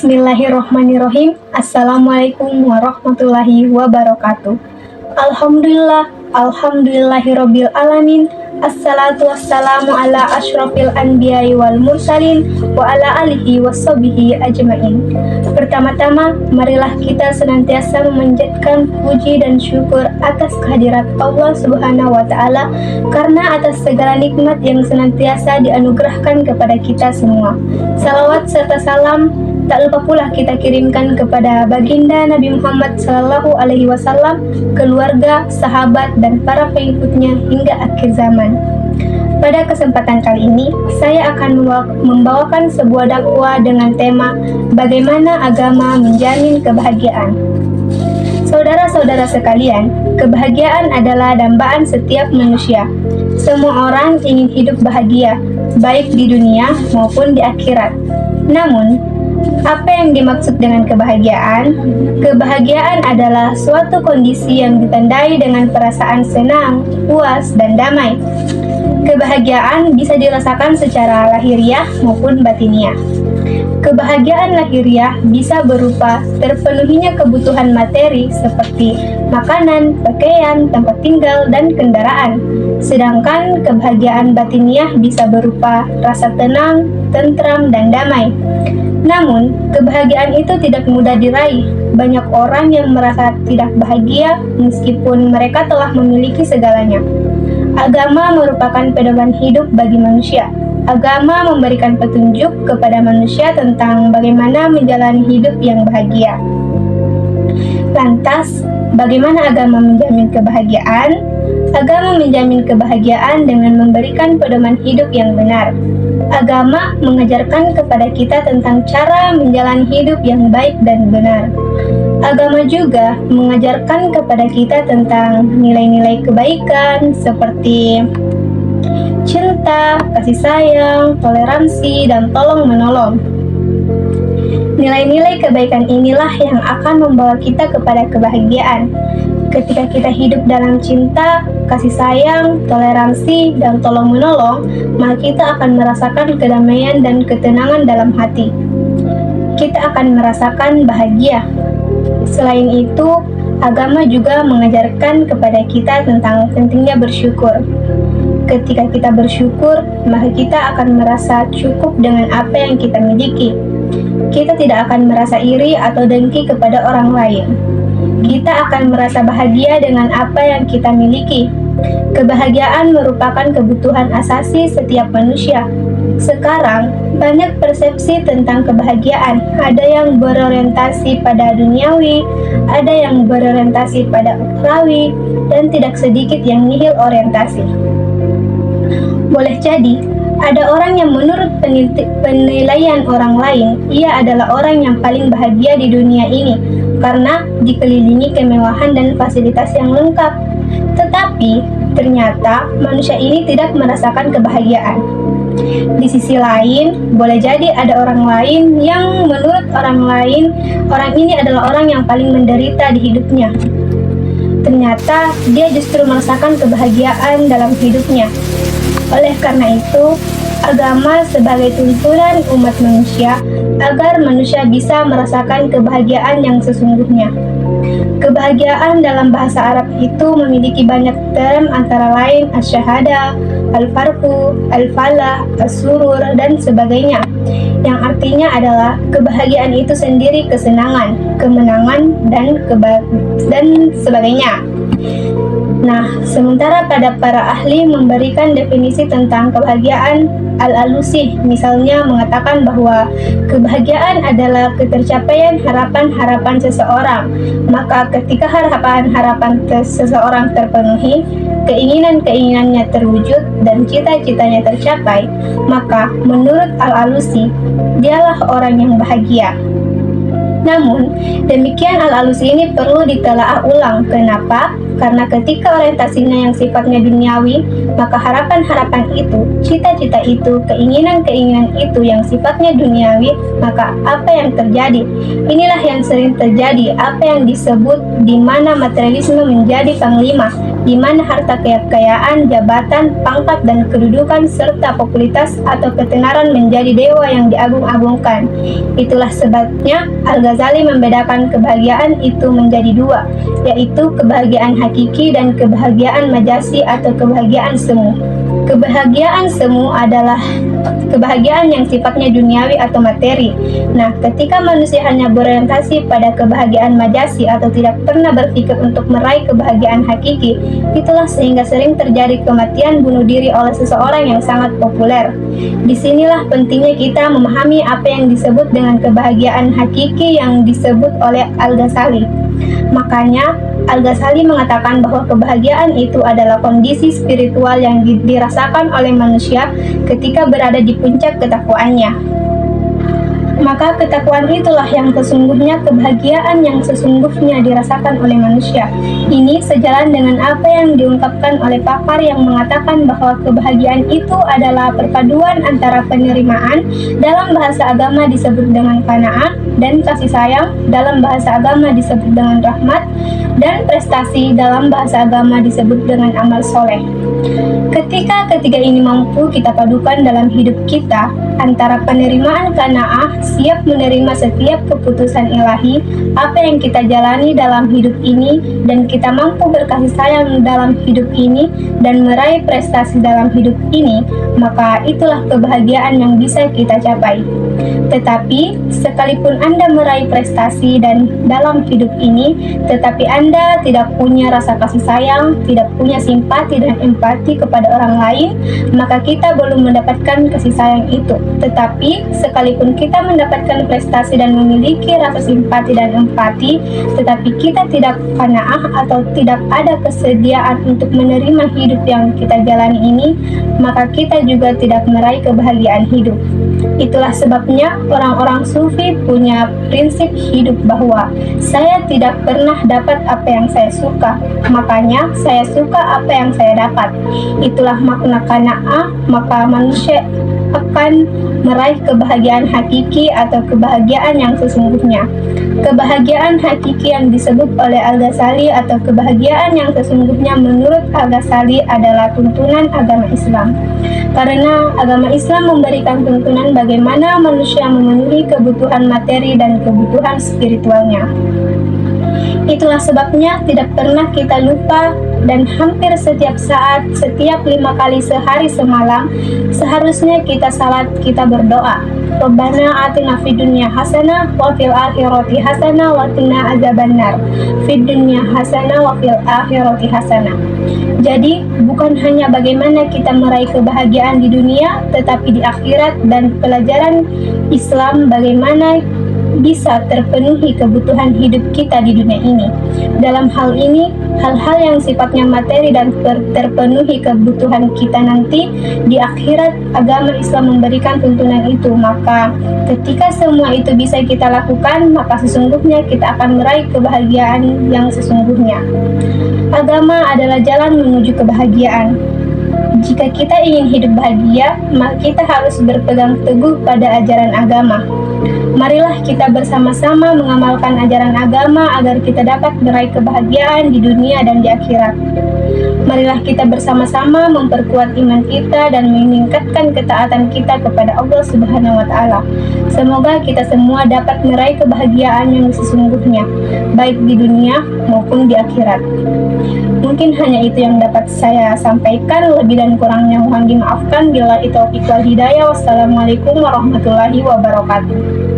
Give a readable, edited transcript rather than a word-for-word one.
Bismillahirrohmanirrohim. Assalamualaikum warahmatullahi wabarakatuh. Alhamdulillahirobbil alamin. Assalatu wassalamu ala asyrafil anbiya'i wal mursalin wa ala alihi washabihi ajmain. Pertama-tama, marilah kita senantiasa memanjatkan puji dan syukur atas kehadirat Allah Subhanahu wa taala karena atas segala nikmat yang senantiasa dianugerahkan kepada kita semua. Salawat serta salam tak lupa pula kita kirimkan kepada baginda Nabi Muhammad Sallallahu Alaihi Wasallam, keluarga, sahabat, dan para pengikutnya hingga akhir zaman. Pada kesempatan kali ini, saya akan membawakan sebuah dakwah dengan tema bagaimana agama menjamin kebahagiaan. Saudara-saudara sekalian, kebahagiaan adalah dambaan setiap manusia. Semua orang ingin hidup bahagia, baik di dunia maupun di akhirat. Namun, apa yang dimaksud dengan kebahagiaan? Kebahagiaan adalah suatu kondisi yang ditandai dengan perasaan senang, puas, dan damai. Kebahagiaan bisa dirasakan secara lahiriah maupun batiniah. Kebahagiaan lahiriah bisa berupa terpenuhinya kebutuhan materi seperti makanan, pakaian, tempat tinggal, dan kendaraan. Sedangkan kebahagiaan batiniah bisa berupa rasa tenang, tentram, dan damai. Namun, kebahagiaan itu tidak mudah diraih. Banyak orang yang merasa tidak bahagia meskipun mereka telah memiliki segalanya. Agama merupakan pedoman hidup bagi manusia. Agama memberikan petunjuk kepada manusia tentang bagaimana menjalani hidup yang bahagia. Lantas, bagaimana agama menjamin kebahagiaan? Agama menjamin kebahagiaan dengan memberikan pedoman hidup yang benar. Agama mengajarkan kepada kita tentang cara menjalani hidup yang baik dan benar. Agama juga mengajarkan kepada kita tentang nilai-nilai kebaikan seperti cinta, kasih sayang, toleransi, dan tolong-menolong. Nilai-nilai kebaikan inilah yang akan membawa kita kepada kebahagiaan. Ketika kita hidup dalam cinta, kasih sayang, toleransi, dan tolong-menolong, maka kita akan merasakan kedamaian dan ketenangan dalam hati. Kita akan merasakan bahagia. Selain itu, agama juga mengajarkan kepada kita tentang pentingnya bersyukur. Ketika kita bersyukur, maka kita akan merasa cukup dengan apa yang kita miliki. Kita tidak akan merasa iri atau dengki kepada orang lain. Kita akan merasa bahagia dengan apa yang kita miliki. Kebahagiaan merupakan kebutuhan asasi setiap manusia. Sekarang, banyak persepsi tentang kebahagiaan. Ada yang berorientasi pada duniawi, ada yang berorientasi pada ukhrawi, dan tidak sedikit yang nihil orientasi. Boleh jadi, ada orang yang menurut penilaian orang lain, ia adalah orang yang paling bahagia di dunia ini karena dikelilingi kemewahan dan fasilitas yang lengkap. Tetapi, ternyata manusia ini tidak merasakan kebahagiaan. Di sisi lain, boleh jadi ada orang lain yang menurut orang lain, orang ini adalah orang yang paling menderita di hidupnya. Ternyata, dia justru merasakan kebahagiaan dalam hidupnya. Oleh karena itu, agama sebagai tuntunan umat manusia agar manusia bisa merasakan kebahagiaan yang sesungguhnya. Kebahagiaan dalam bahasa Arab itu memiliki banyak term antara lain asyhada, al-farhu, al-falah, as-surur, dan sebagainya. Yang artinya adalah kebahagiaan itu sendiri kesenangan, kemenangan, dan sebagainya. Nah, sementara pada para ahli memberikan definisi tentang kebahagiaan, Al-Alusi misalnya mengatakan bahwa kebahagiaan adalah ketercapaian harapan-harapan seseorang. Maka ketika harapan-harapan seseorang terpenuhi, keinginan-keinginannya terwujud dan cita-citanya tercapai, maka menurut Al-Alusi, dialah orang yang bahagia. Namun, demikian Al-Alusi ini perlu ditelaah ulang. Kenapa? Karena ketika orientasinya yang sifatnya duniawi, maka harapan-harapan itu, cita-cita itu, keinginan-keinginan itu yang sifatnya duniawi, maka apa yang terjadi? Inilah yang sering terjadi, apa yang disebut di mana materialisme menjadi panglima, di mana harta kekayaan, jabatan, pangkat, dan kedudukan, serta popularitas atau ketenaran menjadi dewa yang diagung-agungkan. Itulah sebabnya Al-Ghazali membedakan kebahagiaan itu menjadi dua, yaitu kebahagiaan hakiki dan kebahagiaan majasi atau kebahagiaan semu. Kebahagiaan semu adalah kebahagiaan yang sifatnya duniawi atau materi. Nah, ketika manusia hanya berorientasi pada kebahagiaan majasi atau tidak pernah berpikir untuk meraih kebahagiaan hakiki, itulah sehingga sering terjadi kematian bunuh diri oleh seseorang yang sangat populer. Disinilah pentingnya kita memahami apa yang disebut dengan kebahagiaan hakiki yang disebut oleh Al-Ghazali. Makanya, Al-Ghazali mengatakan bahwa kebahagiaan itu adalah kondisi spiritual yang dirasakan oleh manusia ketika berada di puncak ketakwaannya. Maka ketakwaan itulah yang sesungguhnya kebahagiaan yang sesungguhnya dirasakan oleh manusia. Ini sejalan dengan apa yang diungkapkan oleh pakar yang mengatakan bahwa kebahagiaan itu adalah perpaduan antara penerimaan, dalam bahasa agama disebut dengan qanaah, dan kasih sayang, dalam bahasa agama disebut dengan rahmat, dan prestasi dalam bahasa agama disebut dengan amal soleh. Ketika ketiga ini mampu kita padukan dalam hidup kita, antara penerimaan qanaah, siap menerima setiap keputusan ilahi, apa yang kita jalani dalam hidup ini, dan kita mampu berkasih sayang dalam hidup ini, dan meraih prestasi dalam hidup ini, maka itulah kebahagiaan yang bisa kita capai. Tetapi, sekalipun Anda meraih prestasi dan dalam hidup ini, tetapi Anda tidak punya rasa kasih sayang, tidak punya simpati dan empati kepada orang lain, maka kita belum mendapatkan kasih sayang itu. Tetapi, sekalipun kita mendapatkan prestasi dan memiliki rasa simpati dan empati, tetapi kita tidak qanaah atau tidak ada kesediaan untuk menerima hidup yang kita jalani ini, maka kita juga tidak meraih kebahagiaan hidup. Itulah sebabnya orang-orang sufi punya prinsip hidup bahwa saya tidak pernah dapat apa yang saya suka, makanya saya suka apa yang saya dapat. Itulah makna qanaah, maka manusia akan meraih kebahagiaan hakiki atau kebahagiaan yang sesungguhnya. Kebahagiaan hakiki yang disebut oleh Al-Ghazali atau kebahagiaan yang sesungguhnya menurut Al-Ghazali adalah tuntunan agama Islam. Karena agama Islam memberikan tuntunan bagaimana manusia memenuhi kebutuhan materi dan kebutuhan spiritualnya. Itulah sebabnya tidak pernah kita lupa dan hampir setiap saat, setiap 5 kali sehari semalam, seharusnya kita salat, kita berdoa. Rabbana atina fid dunya hasanah wa fil akhirati hasanah wa qina azabannar. Fid dunya hasanah wa fil akhirati hasanah. Jadi, bukan hanya bagaimana kita meraih kebahagiaan di dunia, tetapi di akhirat, dan pelajaran Islam bagaimana bisa terpenuhi kebutuhan hidup kita di dunia ini. Dalam hal ini, hal-hal yang sifatnya materi dan terpenuhi kebutuhan kita nanti di akhirat, agama Islam memberikan tuntunan itu. Maka ketika semua itu bisa kita lakukan, maka sesungguhnya kita akan meraih kebahagiaan yang sesungguhnya. Agama adalah jalan menuju kebahagiaan. Jika kita ingin hidup bahagia, maka kita harus berpegang teguh pada ajaran agama. Marilah kita bersama-sama mengamalkan ajaran agama agar kita dapat meraih kebahagiaan di dunia dan di akhirat. Marilah kita bersama-sama memperkuat iman kita dan meningkatkan ketaatan kita kepada Allah Subhanahu wa Ta'ala. Semoga kita semua dapat meraih kebahagiaan yang sesungguhnya, baik di dunia maupun di akhirat. Mungkin hanya itu yang dapat saya sampaikan. Lebih dan kurangnya mohon dimaafkan. Billahi taufiq wal hidayah. Wassalamualaikum warahmatullahi wabarakatuh.